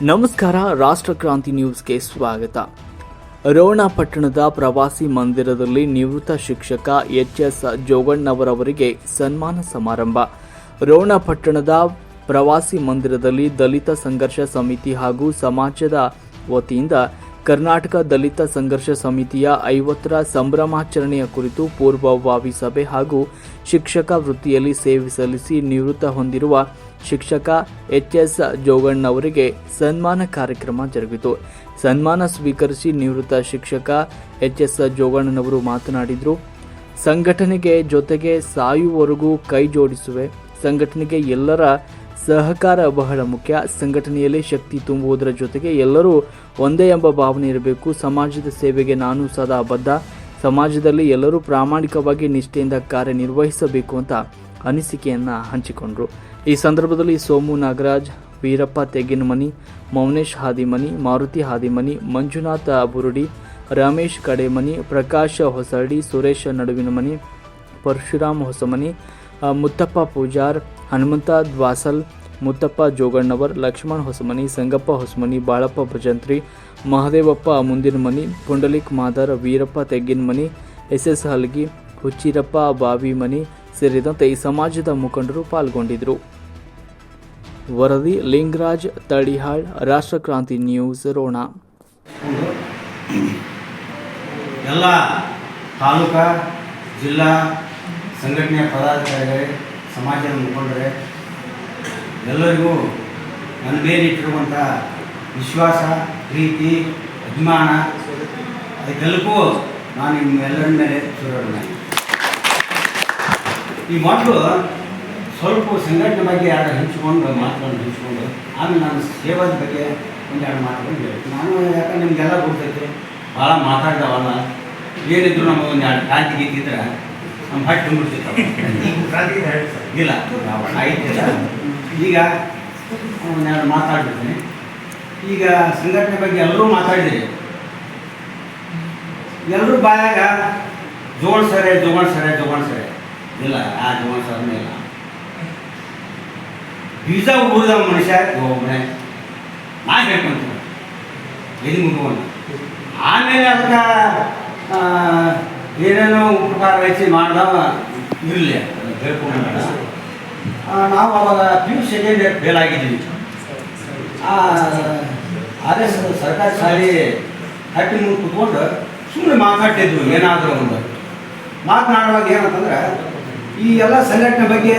ನಮಸ್ಕಾರ. ರಾಷ್ಟ್ರಕ್ರಾಂತಿ ನ್ಯೂಸ್ಗೆ ಸ್ವಾಗತ. ರೋಣ ಪಟ್ಟಣದ ಪ್ರವಾಸಿ ಮಂದಿರದಲ್ಲಿ ನಿವೃತ್ತ ಶಿಕ್ಷಕ ಎಚ್.ಎಸ್. ಜೋಗಣ್ಣವರವರಿಗೆ ಸನ್ಮಾನ ಸಮಾರಂಭ. ರೋಣ ಪಟ್ಟಣದ ಪ್ರವಾಸಿ ಮಂದಿರದಲ್ಲಿ ದಲಿತ ಸಂಘರ್ಷ ಸಮಿತಿ ಹಾಗೂ ಸಮಾಜದ ವತಿಯಿಂದ ಕರ್ನಾಟಕ ದಲಿತ ಸಂಘರ್ಷ ಸಮಿತಿಯ 50ರ ಸಂಭ್ರಮಾಚರಣೆಯ ಕುರಿತು ಪೂರ್ವಭಾವಿ ಸಭೆ ಹಾಗೂ ಶಿಕ್ಷಕ ವೃತ್ತಿಯಲ್ಲಿ ಸೇವೆ ಸಲ್ಲಿಸಿ ನಿವೃತ್ತ ಹೊಂದಿರುವ ಶಿಕ್ಷಕ ಎಚ್.ಎಸ್. ಜೋಗಣ್ಣವರಿಗೆ ಸನ್ಮಾನ ಕಾರ್ಯಕ್ರಮ ಜರುಗಿತು. ಸನ್ಮಾನ ಸ್ವೀಕರಿಸಿ ನಿವೃತ್ತ ಶಿಕ್ಷಕ ಎಚ್.ಎಸ್. ಜೋಗಣ್ಣನವರು ಮಾತನಾಡಿದರು. ಸಂಘಟನೆಗೆ ಜೊತೆಗೆ ಸಾಯುವವರೆಗೂ ಕೈ ಜೋಡಿಸುವೆ. ಸಂಘಟನೆಗೆ ಎಲ್ಲರ ಸಹಕಾರ ಬಹಳ ಮುಖ್ಯ. ಸಂಘಟನೆಯಲ್ಲಿ ಶಕ್ತಿ ತುಂಬುವುದರ ಜೊತೆಗೆ ಎಲ್ಲರೂ ಒಂದೇ ಎಂಬ ಭಾವನೆ ಇರಬೇಕು. ಸಮಾಜದ ಸೇವೆಗೆ ನಾನು ಸದಾ ಬದ್ಧ. ಸಮಾಜದಲ್ಲಿ ಎಲ್ಲರೂ ಪ್ರಾಮಾಣಿಕವಾಗಿ ನಿಷ್ಠೆಯಿಂದ ಕಾರ್ಯನಿರ್ವಹಿಸಬೇಕು ಅಂತ ಅನಿಸಿಕೆಯನ್ನು ಹಂಚಿಕೊಂಡರು. ಈ ಸಂದರ್ಭದಲ್ಲಿ ಸೋಮು ನಾಗರಾಜ್, ವೀರಪ್ಪ ತೆಗ್ಗಿನಮನಿ, ಮೌನೇಶ್ ಹಾದಿಮನಿ, ಮಾರುತಿ ಹಾದಿಮನಿ, ಮಂಜುನಾಥ ಬುರುಡಿ, ರಮೇಶ್ ಕಡೆಮನಿ, ಪ್ರಕಾಶ್ ಹೊಸಳ್ಳಿ, ಸುರೇಶ್ ನಡುವಿನಮನಿ, ಪರಶುರಾಮ್ ಹೊಸಮನಿ, ಮುತ್ತಪ್ಪ ಪೂಜಾರ್, ಹನುಮಂತ ದ್ವಾಸಲ್, ಮುತ್ತಪ್ಪ ಜೋಗಣ್ಣವರ್, ಲಕ್ಷ್ಮಣ್ ಹೊಸಮನಿ, ಸಂಗಪ್ಪ ಹೊಸಮನಿ, ಬಾಳಪ್ಪ ಭಜಂತ್ರಿ, ಮಹದೇವಪ್ಪ ಮುಂದಿನಮನಿ, ಪುಂಡಲಿಕ್ ಮಾದರ್, ವೀರಪ್ಪ ತೆಗ್ಗಿನಮನಿ, ಎಸ್.ಎಸ್. ಹಲ್ಗಿ, ಹುಚ್ಚಿರಪ್ಪ ಬಾವಿಮನಿ ಸೇರಿದಂತೆ ಈ ಸಮಾಜದ ಮುಖಂಡರು ಪಾಲ್ಗೊಂಡಿದ್ದರು. ವರದಿ ಲಿಂಗರಾಜ್ ತಳಿಹಾಳ್, ರಾಷ್ಟ್ರಕ್ರಾಂತಿ ನ್ಯೂಸ್, ರೋಣ. ಎಲ್ಲ ತಾಲೂಕಾ ಜಿಲ್ಲಾ ಸಂಘಟನೆಯ ಪದಾಧಿಕಾರಿಗಳೇ, ಸಮಾಜದ ಮುಖಂಡರೇ, ಎಲ್ಲರಿಗೂ ನನ್ನ ಮೇಲಿಟ್ಟಿರುವಂಥ ವಿಶ್ವಾಸ, ಪ್ರೀತಿ, ಅಭಿಮಾನ ಅದಕ್ಕೆಲ್ಲಕ್ಕೂ ನಾನು ನಿಮ್ಮೆಲ್ಲರ ಮೇಲೆ ಸುರಣ. ಈ ಮೊದಲು ಸ್ವಲ್ಪ ಸಂಘಟನೆ ಬಗ್ಗೆ ಎರಡು ಮಾತುಗಳನ್ನು ಹಂಚ್ಕೊಂಡು ಆಮೇಲೆ ನಾನು ಸೇವಾದ ಬಗ್ಗೆ ಒಂದೆರಡು ಮಾತುಗಳು ಹೇಳಿ. ನಾನು ಯಾಕಂದ್ರೆ ನಿಮಗೆಲ್ಲ ಗೊತ್ತೈತೆ, ಭಾಳ ಮಾತಾಡ್ದವಲ್ಲ, ಏನಿದ್ರು ನಮಗೆ ಒಂದೆರಡು ಕ್ರಾಂತಿ ಗೀತಿದ್ರೆ ನಮ್ಮ ಹಟ್ಟು ತುಂಬಿಡ್ತಿತ್ತು. ಇಲ್ಲ ಆಯ್ತಿಲ್ಲ. ಈಗ ಒಂದೆರಡು ಮಾತಾಡ್ಬಿಡ್ತೀನಿ. ಈಗ ಸಂಘಟನೆ ಬಗ್ಗೆ ಎಲ್ಲರೂ ಮಾತಾಡಿದ್ರಿ. ಎಲ್ಲರೂ ಬಾಯಾಗ ಜೋಡ್ಸರೆ ಇಲ್ಲ, ಆ ಜೋಡ್ಸರನೇ ಇಲ್ಲ. ಬೀಜ ಊರಿದ ಮನುಷ್ಯ ಒಬ್ಬನೇ ನಾ ಹೇಳ್ಕೊಂತೀನಿ ಎಲ್ಲಿ ಮುಗಿವನ್ನ. ಆಮೇಲೆ ಅದಕ್ಕೆ ಏನೇನೋ ಉಪಕಾರ ವಹಿಸಿ ಮಾಡ್ದವ ಇರಲಿ ಹೇಳ್ಕೊಂಡು ನಾವು ಅವಾಗ PU ಸೆಕೆಂಡ್ ಇಯರ್ ಫೇಲ್ ಆಗಿದ್ದೀವಿ. ಅದೇ ಸರ್ಕಾರಿ ಶಾಲೆ ಹಟ್ಟಿ ಮುಂದೆ ಕೂತ್ಕೊಂಡು ಸುಮ್ಮನೆ ಮಾತಾಡ್ತಿದ್ವು. ಏನಾದರೂ ಒಂದು ಮಾತನಾಡುವಾಗ ಏನಂತಂದ್ರೆ ಈ ಎಲ್ಲ ಸಂಘಟನೆ ಬಗ್ಗೆ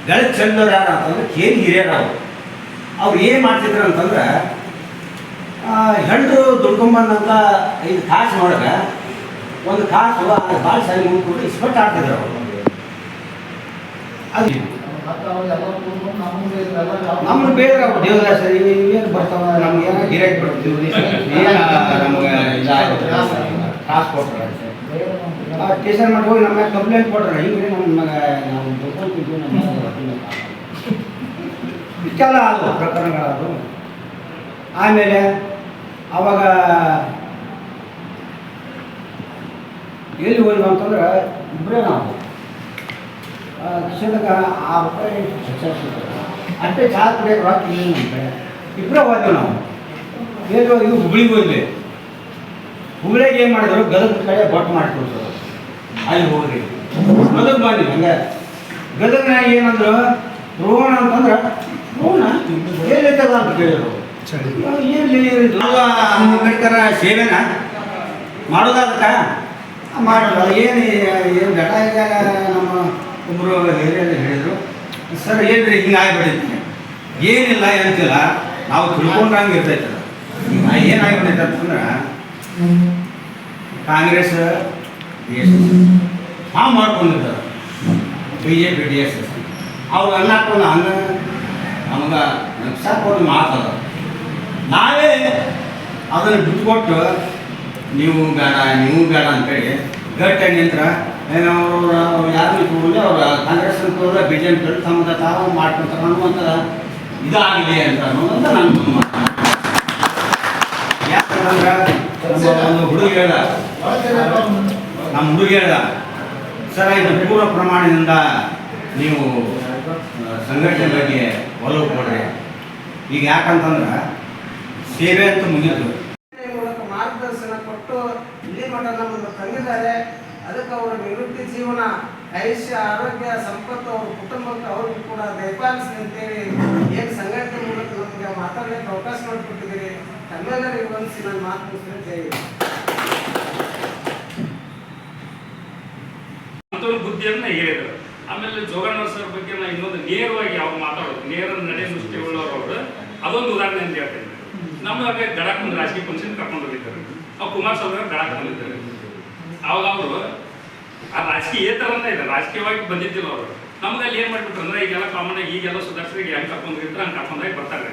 ಬೆಳಕು ಚೆಲ್ಲೋರು ಯಾರು ಅಂತಂದ್ರೆ ಹಿರಿಯರು ಅವ್ರು ಏನು ಮಾಡ್ತಿದ್ರು ಅಂತಂದ್ರೆ ಹೆಂಡ್ರು ದುಡ್ಕೊಂಬಂದಂಥ 5 ಕಾಸು ನೋಡಿದ್ರೆ ಒಂದು ಕಾಸು ಭಾಳ ಸರಿ ಮುಂದ್ಕೊಂಡು ಇಸ್ಪಟ್ಟು ಆಡ್ತಿದ್ರು ಅವರು. ಅದು ನಮ್ಮನ್ನು ಬೇರೆ ಅವ್ರು ದೇವದಾಸರಿ ಏನು ಬರ್ತಾವ, ನಮ್ಗೆ ಏನೋ ಗಿರಾಕಿ ಬರ್ತೀವಿ, ನಮಗೆ ಕಾಸು ಕೊಟ್ಟರೆ ಸ್ಟೇಷನ್ ಮಾಡಿ ಹೋಗಿ ನಮ್ಮ ಕಂಪ್ಲೇಂಟ್ ಕೊಟ್ರೆ ಹಿಂಗೆ ನಮ್ಮ ನಾವು ದುಡ್ಕೊಂತಿದ್ವಿ ಇಷ್ಟೆಲ್ಲ ಅದು ಪ್ರಕರಣಗಳದು. ಆಮೇಲೆ ಅವಾಗ ಎಲ್ಲಿ ಹೋದ್ವಿ ಅಂತಂದ್ರೆ ಇಬ್ಬರೇ ನಾವು ಕಿಶನ್ದಾಗ ₹6 ಅಷ್ಟೇ ಚಹಾ ಕುಡಿಯೋಕೆ ರೊಕ್ಕ ಇಲ್ಲ ನಮ್ಮ ಕಡೆ. ಇಬ್ಬರೇ ಹೋದ್ವಿ ನಾವು. ಎಲ್ಲಿ ಹೋದ್ವಿ? ಹುಬ್ಳಿಗೆ ಹೋದ್ವಿ. ಹುಬ್ಳಿಗೆ ಏನು ಮಾಡಿದ್ರು, ಗದಗ ಕಡೆ ಬೊಟ್ಟು ಮಾಡಿಕೊಡ್ತಾರೆ. ಅಲ್ಲಿ ಹೋಗ್ರಿ ಗದಗ ಬಂದ್ವಿ. ಹಂಗೆ ಗದಗ್ನಾಗ ಏನಂದ್ರು, ರೋಣ ಅಂತಂದ್ರೆ ರೋಣ ಎಲ್ಲಿರ್ತದ ಅಂತ ಕೇಳಿದ್ರು. ಎಲ್ಲಿ ಅಂಬೇಡ್ಕರ ಸೇವೆನ ಮಾಡೋದಕ್ಕ ಮಾಡಿದ್ರು. ಏನು ಘಟ ಇದ್ದಾಗ ನಮ್ಮ ಒಬ್ಬರು ಹಿರಿಯರು ಹೇಳಿದರು, ಸರ್ ಏನ್ರಿ ಹಿಂಗೆ ಆಗಿಬಿಡೈತಿ. ಏನಿಲ್ಲ ಅಂತಿಲ್ಲ, ನಾವು ತಿಳ್ಕೊಂಡಂಗೆ ಇರ್ತೈತೆ. ಏನಾಗಿಬಿಡೈತೆ ಅಂತಂದ್ರೆ ಕಾಂಗ್ರೆಸ್ ಹಾಂ ಮಾಡ್ಕೊಂಡಿರ್ತಾರೆ, BJP DSS ಅವ್ರು ಹಾಕೊಂಡು ನಮಗೆ ನಕ್ಸಾಕೊಂಡು ಮಾತದ. ನಾವೇ ಅದನ್ನು ಬಿಟ್ಕೊಟ್ಟು ನೀವು ಬೇಡ ಅಂತೇಳಿ ಗಟ್ಟಿಯಾಗಿ ನಿಂತ್ರ ಅವರು ಯಾರು ಇಟ್ಕೊಂಡು ಅವ್ರು ಕಾಂಗ್ರೆಸ್ ಅಂತವ್ರು BJP ತಮ್ಮ ತಾವು ಮಾಡ್ಕೊತಾರೆ ಅನ್ನುವಂಥ ಇದಾಗಿದೆ ಅಂತ ಅನ್ನೋದಂತ ನನ್ನ ಯಾಕಂದ್ರೆ ಒಂದು ಹುಡುಗ ಹೇಳ್ದ, ನಮ್ಮ ಹುಡುಗ ಹೇಳ್ದ, ಸರ್ ಇದು ಪೂರ್ವ ಪ್ರಮಾಣದಿಂದ ನೀವು ಸಂಘಟನೆ ಬಗ್ಗೆ ಒಲವು ಕೊಡ್ರಿ. ಈಗ ಯಾಕಂತಂದ್ರೆ ಸೇವೆ ಅಂತ ಮುಗಿದ್ರು. ಮೂಲಕ ಮಾರ್ಗದರ್ಶನ ಕೊಟ್ಟು ಇಲ್ಲಿ ಮಠ ನಮ್ಮನ್ನು ತಂದಿದ್ದಾರೆ. ಅದಕ್ಕೆ ಅವರ ನಿವೃತ್ತಿ ಜೀವನ ಆಯುಷ್ಯ ಆರೋಗ್ಯ ಸಂಪತ್ತು ಅವ್ರ ಕುಟುಂಬಕ್ಕೆ ಅವ್ರಿಗೂ ಕೂಡ ದಯಪಾಲಿಸಿ ಅಂತೇಳಿ ಏನು ಸಂಘಟನೆ ಮೂಲಕ ನಮಗೆ ಮಾತಾಡಲಿಕ್ಕೆ ಅವಕಾಶ ಮಾಡಿಕೊಟ್ಟಿದ್ದೀರಿ. ತಮ್ಮೆಲ್ಲರಿಗೂ ವಂದಿಸಿ ನನ್ನ ಮಾತು ಮುಗಿಸ್ತೇನೆ. ಬುದ್ಧಿಯನ್ನ ಹೇಳಿದರು. ಆಮೇಲೆ ಜೋಗಣ್ಣ ಸರ್ ಬಗ್ಗೆ ನಾ ಇನ್ನೊಂದು ನೇರವಾಗಿ ಅವ್ರು ಮಾತಾಡೋದು ನೇರ ನಡೆ ದೃಷ್ಟಿ ಉಳ್ಳವರು ಅದೊಂದು ಉದಾಹರಣೆ ಅಂತ ಹೇಳ್ತೇನೆ. ನಮಗೆ ಗಡಕ್ ಒಂದು ರಾಜಕೀಯ ಫಂಕ್ಷನ್ ಕರ್ಕೊಂಡು ಹೋಗಿದ್ದಾರೆ. ಅವ್ರು ಕುಮಾರಸ್ವಾಮಿ ಗಡಕ್ ಬಂದಿದ್ದಾರೆ. ಅವಾಗ ಅವರು ಆ ರಾಜಕೀಯ ಥರನೇ ಇದೆ, ರಾಜಕೀಯವಾಗಿ ಬಂದಿದ್ದಿಲ್ಲ ಅವರು. ನಮ್ಗೆ ಅಲ್ಲಿ ಏನು ಮಾಡಿಬಿಟ್ರು ಅಂದ್ರೆ ಈಗೆಲ್ಲ ಕಾಮನ್ ಈಗೆಲ್ಲ ಸುಧಾರಿಸ್ರಿಗೆ ಹೆಂಗೆ ಕರ್ಕೊಂಡ್ರಿದ್ರೆ ಹಂಗೆ ಕರ್ಕೊಂಡಾಗಿ ಬರ್ತಾರೆ.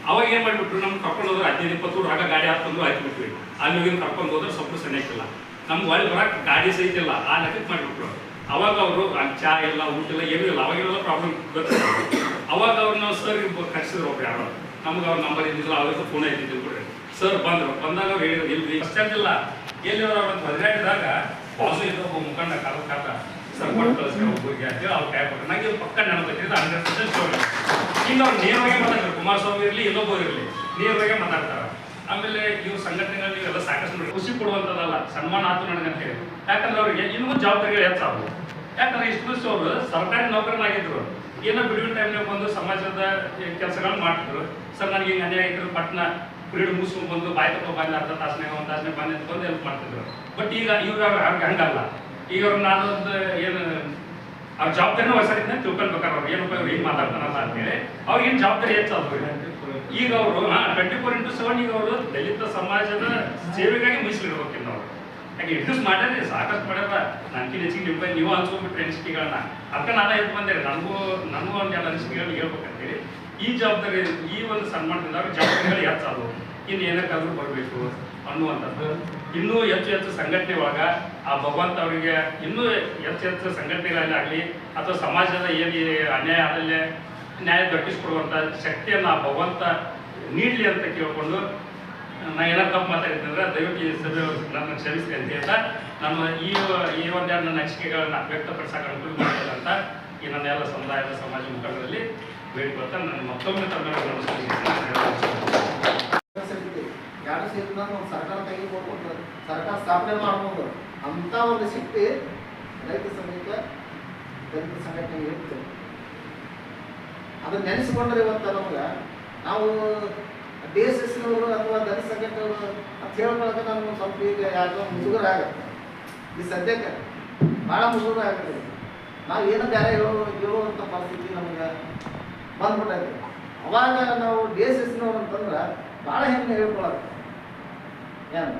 ಅವಾಗ ಏನು ಮಾಡಿಬಿಟ್ರು ನಮ್ಗೆ ಕರ್ಕೊಂಡು ಹೋದ್ರೆ 15-20 ಆಗ ಗಾಡಿ ಹಾಕೊಂಡು ಹಾಕಿಬಿಟ್ವಿ. ಅಲ್ಲಿ ಹೋಗಿ ಕರ್ಕೊಂಡು ಹೋದ್ರೆ ಸ್ವಲ್ಪ ಸನಿಯಕ್ಕಿಲ್ಲ, ನಮ್ಗೆ ಒಳ್ಳೆ ಬರೋಕೆ ಗಾಡಿ ಸಹಿತ ಇಲ್ಲ, ಆ ಲೆಕ್ಕಕ್ಕೆ ಮಾಡಿಬಿಟ್ರು. ಅವಾಗ ಅವರು ಚಾ ಇಲ್ಲ ಊಟ ಇಲ್ಲ ಏನೂ ಇಲ್ಲ, ಅವಾಗೆಲ್ಲ ಪ್ರಾಬ್ಲಮ್ ಗೊತ್ತಿಲ್ಲ. ಅವಾಗ ಅವ್ರನ್ನ ಸರ್ ಕರೆಸಿದ್ರು ಒಬ್ರು ಯಾರೋ, ನಮ್ಗೆ ಅವ್ರ ನಂಬರ್ ಇದ್ದಿಲ್ಲ, ಅವಾಗ ಫೋನ್ ಇದ್ದಿದ್ದಿಲ್ಲ ಬಿಡ್ರಿ. ಸರ್ ಬಂದರು. ಬಂದಾಗ ಅವ್ರು ಹೇಳಿದ್ರು ಇಲ್ರಿ ಅಷ್ಟೊಂದಿಲ್ಲ ಎಲ್ಲಿ ಅವ್ರು ಅವ್ರನ್ನ ಹದಿನೆಂಟದಾಗ ಬಾಸು ಇದ್ದ ಒಬ್ಬ ಮುಖಂಡ ಕಾತ ಸರ್ ಕೊಟ್ಟು ಕಳಿಸ್ರಿ ಒಬ್ಬರಿಗೆ ಅಂತೇಳಿ ಅವ್ರು ಕೈ ಕೊಟ್ಟರು. ನನಗೆ ಪಕ್ಕ ನೆನಪೈತಿದ್ರೆ 100% ಸ್ಟೋರಿ. ಈಗ ಅವ್ರು ನೇರವಾಗಿ ಮಾತಾಡ್ತಾರೆ. ಕುಮಾರಸ್ವಾಮಿ ಇರಲಿ ಎಲ್ಲೊಬ್ಬರು ಇರಲಿ ನೇರವಾಗಿ ಮಾತಾಡ್ತಾರೆ. ಆಮೇಲೆ ಇವು ಸಂಘಟನೆಗಳು ನೀವೆಲ್ಲ ಸಾಕಷ್ಟು ನೋಡಿ ಖುಷಿ ಕೊಡುವಂಥದ್ದಲ್ಲ, ಸನ್ಮಾನ ಆಯ್ತು ನನಗಂತ ಹೇಳಿ. ಯಾಕಂದ್ರೆ ಅವ್ರಿಗೆ ಇನ್ನೂ ಜವಾಬ್ದಾರಿಗಳು ಹೆಚ್ಚಾದವು. ಯಾಕಂದ್ರೆ ಇಷ್ಟು ದಿವಸ ಅವರು ಸರ್ಕಾರಿ ನೌಕರನಾಗಿದ್ರು, ಏನೋ ಬಿಡುವಿನ ಟೈಮ್ನಾಗ ಬಂದು ಸಮಾಜದ ಕೆಲಸಗಳನ್ನ ಮಾಡ್ತಿದ್ರು. ಸರ್ ನನಗೆ ಹಿಂಗೆ ಅನ್ಯಾಯ ಆಗಿದ್ರು ಪಟ್ನ ಪೀರಿಯಡ್ ಮುಗಿಸ್ಕೊಂಡು ಬಂದು ಬಾಯಿ ತಪ್ಪ ಬಂದು ಅರ್ಧ ತಾಸನಾಗ ಒಂದು ತಾಸನಾಗ ಬಂದು ಅಂತ ಬಂದು ಹೆಲ್ಪ್ ಮಾಡ್ತಿದ್ರು. ಬಟ್ ಈಗ ಇವ್ರು ಹಂಗಲ್ಲ. ಈಗ ಅವ್ರು ನಾನೊಂದು ಏನು ಅವ್ರ ಜವಾಬ್ದಾರಿನ ವಹಿಸಿದ್ನ ತಿಳ್ಕೊಳ್ಬೇಕಾದ್ರೆ ಅವ್ರು ಏನಪ್ಪ ಇವ್ರು ಹಿಂಗೆ ಮಾತಾಡ್ತಾನಲ್ಲ ಅಂತೇಳಿ ಅವ್ರಿಗೇನು ಜವಾಬ್ದಾರಿ ಹೆಚ್ಚಾದ್ರು. ಈಗ ಅವರು 24/7 ಈಗ ಅವರು ದಲಿತ ಸಮಾಜದ ಸೇವೆಗಾಗಿ ಮೀಸಲಿಡ್ಬೇಕಿಲ್ಲ ಅವರು. ಯಾಕೆ ಇಂಟ್ರೆಸ್ಟ್ ಮಾಡ್ಯಾರ ಸಾಕಷ್ಟು ಮಾಡ್ಯಾರ. ನನಗೆ ಹೆಚ್ಚಿಗೆ ನೀವು ಅನ್ಸ್ಕೊಂಡ್ಬಿಟ್ರೆ ಅನಿಸಿಕೆಗಳನ್ನ ಅದಕ್ಕೆ ನಾನು ಎದ್ದು ಬಂದೆ. ನನಗೂ ಒಂದು ಎಲ್ಲ ಅನಿಸಿಕೆಗಳನ್ನ ಹೇಳ್ಬೇಕಂತೇಳಿ ಈ ಜವಾಬ್ದಾರಿ ಈ ಒಂದು ಸನ್ಮಾನದಿಂದ ಅವ್ರ ಜವಾಬ್ದಾರಿಗಳು ಹೆಚ್ಚಾದವು. ಇನ್ನು ಏನಕ್ಕಾದ್ರೂ ಬರಬೇಕು ಅನ್ನುವಂಥದ್ದು. ಇನ್ನೂ ಹೆಚ್ಚು ಸಂಘಟನೆ ಒಳಗೆ ಆ ಭಗವಂತ ಅವರಿಗೆ ಇನ್ನೂ ಹೆಚ್ಚು ಸಂಘಟನೆಗಳಲ್ಲಾಗಲಿ ಅಥವಾ ಸಮಾಜದ ಏನು ಅನ್ಯಾಯ ಆದಲ್ಲೇ ನ್ಯಾಯ ದೊರಕಿಸ್ಕೊಡುವಂಥ ಶಕ್ತಿಯನ್ನು ಆ ಭಗವಂತ ನೀಡಲಿ ಅಂತ ಕೇಳಿಕೊಂಡು ನಾ ಏನಾರು ತಪ್ಪು ಮಾತಾಡಿದ್ದಂದ್ರೆ ದಯವಿಟ್ಟು ಈ ಸಭೆ ನನ್ನ ಕ್ಷಮಿಸಿ ಅಂತ ಹೇಳ್ತಾ ನಾನು ಈ ಒಂದೆರಡು ನನ್ನ ಅನಿಸಿಕೆಗಳನ್ನ ವ್ಯಕ್ತಪಡಿಸೋಕೆ ಅನುಕೂಲ ಮಾಡಿಲ್ಲ ಅಂತ ಈ ನನ್ನ ಎಲ್ಲ ಸಮುದಾಯದ ಸಮಾಜ ಮುಖಂಡರಲ್ಲಿ ಬೇಡಿಕೊಳ್ತಾ ನಾನು ಮತ್ತೊಮ್ಮೆ ತಮ್ಮೆಲ್ಲ ಎರಡು ಸೇರಿದ ಒಂದು ಸರ್ಕಾರ ತೆಗಿಬೋದು, ಸರ್ಕಾರ ಸ್ಥಾಪನೆ ಮಾಡ್ಬೋದು ಅಂತ ಒಂದು ಶಕ್ತಿ ರೈತ ಸಂಘಕ್ಕೆ ದಲಿತ ಸಂಘಟನೆಗೆ ಇರುತ್ತೆ. ಅದನ್ನ ನೆನೆಸಿಕೊಂಡ್ರೆ ಇವತ್ತು ನಮ್ಗೆ ನಾವು DSSನವರು ಅಥವಾ ದಲಿತ ಸಂಘಟನೆಗಳು ಅಂತ ಹೇಳ್ಕೊಳಕ್ಕೆ ನಮ್ಗೆ ಸ್ವಲ್ಪ ಈಗ ಯಾಕೋ ಮುಜುಗರ ಆಗುತ್ತೆ. ಈ ಸದ್ಯಕ್ಕೆ ಭಾಳ ಮುಜುಗರ ಆಗುತ್ತೆ. ನಾವು ಏನೋ ಬೇರೆ ಹೇಳುವಂಥ ಪರಿಸ್ಥಿತಿ ನಮಗೆ ಬಂದ್ಬಿಟ್ಟೈತೆ. ಅವಾಗ ನಾವು DSSನವ್ರು ಅಂತಂದ್ರೆ ಭಾಳ ಹೆಮ್ಮೆ ಹೇಳ್ಕೊಳಕ್ಕೆ. ಏನು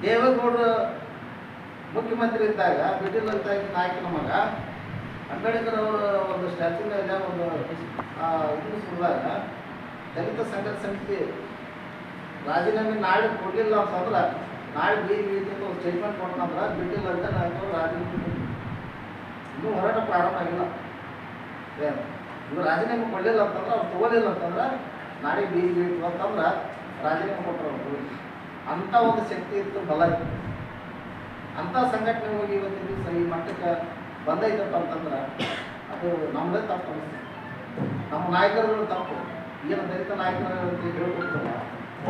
ದೇವೇಗೌಡರು ಮುಖ್ಯಮಂತ್ರಿ ಇದ್ದಾಗ ಬಿಟ್ಟಿಲ್ ಅಂತ ನಾಯಕನ ಮಗ ಅಂಬೇಡ್ಕರ್ ಒಂದು ಸ್ಟ್ಯಾಚ್ಯೂ ಇದೆ ಒಂದು ಇದನ್ನು ಸುರಿದಾಗ ದಲಿತ ಸಂಘರ್ಷ ಸಮಿತಿ ರಾಜೀನಾಮೆ ನಾಳೆ ಕೊಡಲಿಲ್ಲ ಅಂತಂದ್ರೆ ನಾಳೆ ಬೀದಿಗೆ ಒಂದು ಸ್ಟೇಟ್ಮೆಂಟ್ ಕೊಟ್ಟಂದ್ರೆ ಬಿಟ್ಟಿಲ್ಲ ಅಂತ ನಾಯಕರು ರಾಜೀನಾಮೆ ಇನ್ನೂ ಹೋರಾಟ ಪ್ರಾರಂಭ ಆಗಿಲ್ಲ. ಇವರು ರಾಜೀನಾಮೆ ಕೊಡಲಿಲ್ಲ ಅಂತಂದ್ರೆ ಅವ್ರು ತಗೋಲಿಲ್ಲ ಅಂತಂದ್ರೆ ನಾಳೆ ಬೀದಿಗೆ ಅಂತಂದ್ರೆ ರಾಜೀನಾಮೆ ಕೊಟ್ಟರು ಅವರು. ಅಂಥ ಒಂದು ಶಕ್ತಿ ಇತ್ತು, ಬಲ ಇತ್ತು. ಅಂಥ ಸಂಘಟನೆ ಹೋಗಿ ಇವತ್ತಿನ ದಿವಸ ಈ ಮಟ್ಟಕ್ಕೆ ಬಂದೈತಪ್ಪ ಅಂತಂದ್ರೆ ಅದು ನಮ್ಮದೇ ತಪ್ಪು ಅನಿಸ್ತದೆ. ನಮ್ಮ ನಾಯಕರುಗಳು ತಪ್ಪು, ಏನು ದಲಿತ ನಾಯಕರು ಅಂತ ಹೇಳ್ಕೊಡ್ತಲ್ಲ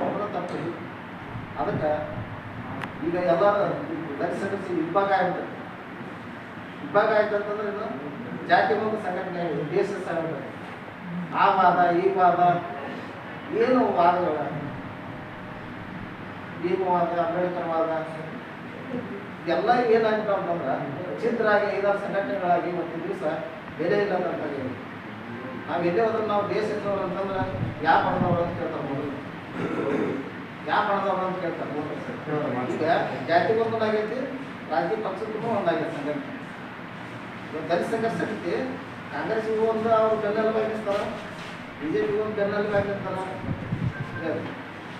ಅವರ ತಪ್ಪು. ಅದಕ್ಕೆ ಈಗ ಎಲ್ಲರೂ ದಲಿತ ಸಂಘಟನೆ ವಿಭಾಗ ಆಗ್ತದೆ. ವಿಭಾಗ ಆಯ್ತು ಅಂತಂದ್ರೆ ಇದು ಜಾತಿ ಒಂದು ಸಂಘಟನೆ DSS ಆಗ್ತದೆ. ಆ ವಾದ ಈ ವಾದ ಏನು ವಾದಗಳ ಭೀಮವಾದ ಅಂಬೇಡ್ಕರ್ ವಾದ ಎಲ್ಲ ಏನಾಗ್ತವೆ ಅಂತಂದ್ರೆ ಚಿತ್ರರಾಗಿ 5-6 ಸಂಘಟನೆಗಳಾಗಿ ಇವತ್ತಿನ ದಿವಸ ಬೆಲೆ ಇಲ್ಲದಂತಾಗಿ ನಾವು ಎಲ್ಲೇ ಹೋದ್ರೆ ನಾವು DSSನವ್ರು ಅಂತಂದ್ರೆ ಯಾವ ಬಣದವ್ರು ಅಂತ ಕೇಳ್ತಾರೆ ಮೊದಲು, ಯಾವ ಬಣದವ್ರು ಅಂತ ಕೇಳ್ತಾರೆ ಮೊದಲು. ಈಗ ಜಾತಿಗೂ ಒಂದಾಗೈತಿ, ರಾಜಕೀಯ ಪಕ್ಷಕ್ಕೂ ಒಂದಾಗೈತಿ ಸಂಘಟನೆ. ದಲಿತ ಸಂಘರ್ಷ ಸಮಿತಿ ಕಾಂಗ್ರೆಸ್ಗೂ ಒಂದು ಅವ್ರು ಬೆನ್ನೆಲುಬಾಗಿ ನಿಲ್ತಾರೆ, BJPಗೂ ಒಂದು ಬೆನ್ನೆಲುಬಾಗಿ ನಿಲ್ತಾರೆ.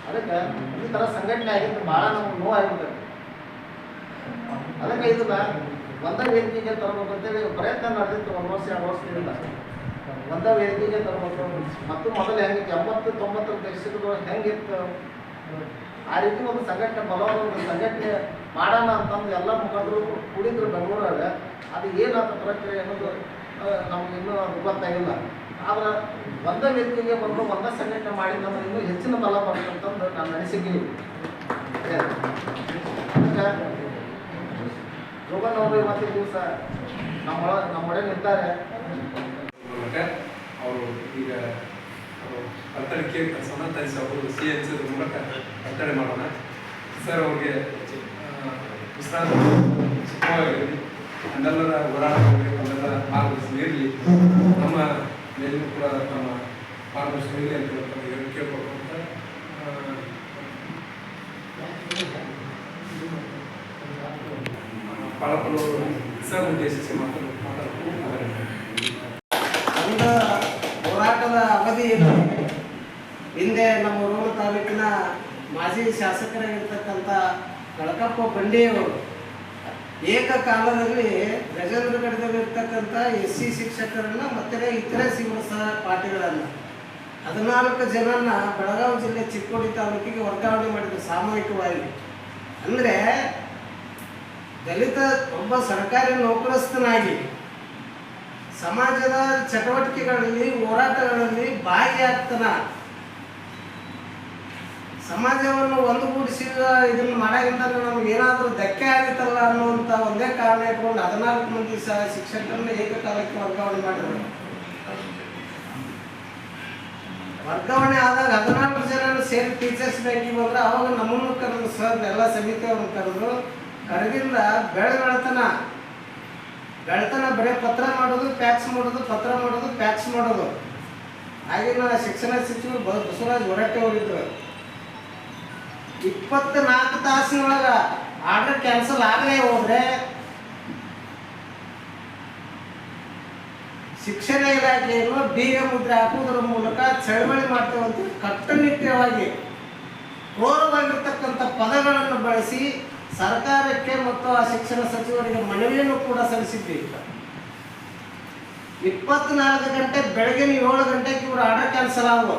ಅದಕ್ಕೆ ಈ ಥರ ಸಂಘಟನೆ ಆಗಿದ್ದು ಭಾಳ ನಮ್ಗೆ ನೋವಾಗಿರ್ತದೆ. ಅದಕ್ಕೆ ಇದನ್ನ ಒಂದೇ ವೇದಿಕೆಗೆ ತರಬೇಕು ಅಂತೇಳಿ ಪ್ರಯತ್ನ ನಡೆದಿತ್ತು 1 ವರ್ಷ 2 ವರ್ಷದಿಂದ. ಒಂದೇ ವೇದಿಕೆಗೆ ತರಬೇಕು. ಮತ್ತು ಮೊದಲು ಹೆಂಗಿತ್ತು 80-90 ದಶಕಗಳು ಹೆಂಗಿತ್ತು ಆ ರೀತಿ ಒಂದು ಸಂಘಟನೆ ಬಲವಾದ ಒಂದು ಸಂಘಟನೆ ಮಾಡೋಣ ಅಂತಂದು ಎಲ್ಲ ಮುಖಂಡರು ಕೂಡಿದ್ರು ಬೆಂಗಳೂರಾಗ. ಅದು ಏನಾದ ಪ್ರಕ್ರಿಯೆ ಅನ್ನೋದು ನಮ್ಗೆ ಇನ್ನೂ ಅದು ಗೊತ್ತಾಗಿಲ್ಲ. ಆದ್ರೆ ಒಂದೇ ವೇದಿಕೆಗೆ ಬಂದು ಒಂದೇ ಸಂಘಟನೆ ಮಾಡಿದ್ರೆ ಇನ್ನೂ ಹೆಚ್ಚಿನ ಬಲ ಬರ್ತಂತಂದು ನನ್ನ ಅನಿಸಿಕೆ ಅದಕ್ಕೆ ಜೋಗಣ್ಣವರು ಇವತ್ತಿನ ದಿವಸ ನಮ್ಮೊಳಗೆ ನಿಂತಾರೆ. ಅವರು ಈಗ ಬರ್ತಡೇ ಕೇಕ್ ಕೆಲಸವನ್ನು ತರಿಸಿ ಅವರು ಸಿಹಿ ಹಂಚೋದ್ರ ಮೂಲಕ ಬರ್ತಡೇ ಮಾಡೋಣ. ಸರ್ ಅವ್ರಿಗೆ ವಿಶ್ರಾಂತಿ ಸುಖವಾಗಿರಲಿ, ನಮ್ಮೆಲ್ಲರ ಹೋರಾಟಗಳಿಗೆ ನಮ್ಮೆಲ್ಲರ ಮಾರ್ಗದರ್ಶನ ಇರಲಿ, ನಮ್ಮ ಮೇಲಿನೂ ಕೂಡ ನಮ್ಮ ಮಾರ್ಗದರ್ಶನ ಇರಲಿ ಅಂತ ಕೇಳ್ಕೊಬೇಕು ಅಂತ ಪಾಳಪಲು ಸರ್ ಉದ್ದೇಶಿಸಿ ಮಾತಾಡ್ತಾರೆ. ಒಂದು ಹೋರಾಟದ ಅವಧಿ ಹಿಂದೆ ನಮ್ಮ ರೋಣ ತಾಲೂಕಿನ ಮಾಜಿ ಶಾಸಕರಾಗಿರ್ತಕ್ಕಂಥ ಕಳಕಪ್ಪ ಬಂಡಿಯವರು ಏಕಕಾಲದಲ್ಲಿ ಗಜೇಂದ್ರಗಢದಲ್ಲಿರ್ತಕ್ಕಂಥ SC ಶಿಕ್ಷಕರನ್ನು ಮತ್ತು ಇತರೆ ಸಿವಿಲ್ ಪಾರ್ಟಿಗಳನ್ನು 14 ಜನರನ್ನ ಬೆಳಗಾವಿ ಜಿಲ್ಲೆ ಚಿಕ್ಕೋಡಿ ತಾಲೂಕಿಗೆ ವರ್ಗಾವಣೆ ಮಾಡಿದ್ರು ಸಾಮೂಹಿಕವಾಗಿ. ಅಂದರೆ ದಲಿತ ಒಬ್ಬ ಸರ್ಕಾರಿ ನೌಕರಸ್ಥನಾಗಿ ಸಮಾಜದ ಚಟುವಟಿಕೆಗಳಲ್ಲಿ ಹೋರಾಟಗಳಲ್ಲಿ ಭಾಗಿಯಾಗ್ತಾನ, ಸಮಾಜವನ್ನು ಒಂದುಗೂಡಿಸಿ ಇದನ್ನು ಮಾಡೋದ್ರಿಂದ ನಮ್ಗೆ ಏನಾದರೂ ಧಕ್ಕೆ ಆಗುತ್ತಲ್ಲ ಅನ್ನುವಂಥ ಒಂದೇ ಕಾರಣ ಇಟ್ಕೊಂಡು 14 ಮಂದಿ ಶಿಕ್ಷಕರನ್ನ ಏಕಕಾಲಕ್ಕೆ ವರ್ಗಾವಣೆ ಮಾಡಿದ್ರು. ವರ್ಗಾವಣೆ ಆದಾಗ 14 ಜನ ಸೇರಿ ಟೀಚರ್ಸ್ ಬ್ಯಾಂಕಿಗೆ ಬಂದ್ರೆ ಅವಾಗ ನಮ್ಮನ್ನು ಕರೆದು ಸರ್ ಎಲ್ಲ ಸಮಿತಿಯವ್ರನ್ನ ಕರೆದಿಂದ ಬೆಳೆತನ ಬರೀ ಪತ್ರ ಮಾಡೋದು, ಪ್ಯಾಕ್ಸ್ ಮಾಡೋದು, ಪತ್ರ ಮಾಡೋದು, ಪ್ಯಾಕ್ಸ್ ಮಾಡೋದು. ಆಗಿನ ಶಿಕ್ಷಣ ಸಚಿವರು ಬಸವರಾಜ್ ಹೊರಟ್ಟಿ ಅವರಿದ್ರು. 24 ತಾಸಿನೊಳಗೆ ಆರ್ಡರ್ ಕ್ಯಾನ್ಸಲ್ ಆಗಲೇ ಹೋದ್ರೆ ಶಿಕ್ಷಣ ಇಲಾಖೆಯನ್ನು DA ಮುದ್ರೆ ಹಾಕುವುದರ ಮೂಲಕ ಚಳವಳಿ ಮಾಡ್ತೇವಂತ ಕಟ್ಟುನಿಟ್ಟವಾಗಿ ಕ್ರೂರವಾಗಿರ್ತಕ್ಕಂಥ ಪದಗಳನ್ನು ಬಳಸಿ ಸರ್ಕಾರಕ್ಕೆ ಮತ್ತು ಆ ಶಿಕ್ಷಣ ಸಚಿವರಿಗೆ ಮನವಿಯನ್ನು ಕೂಡ ಸಲ್ಲಿಸಿದ್ವಿ. 24 ಗಂಟೆ ಬೆಳಗಿನ 7 ಗಂಟೆಗೆ ಇವರು ಆರ್ಡರ್ ಕ್ಯಾನ್ಸಲ್ ಆದವು.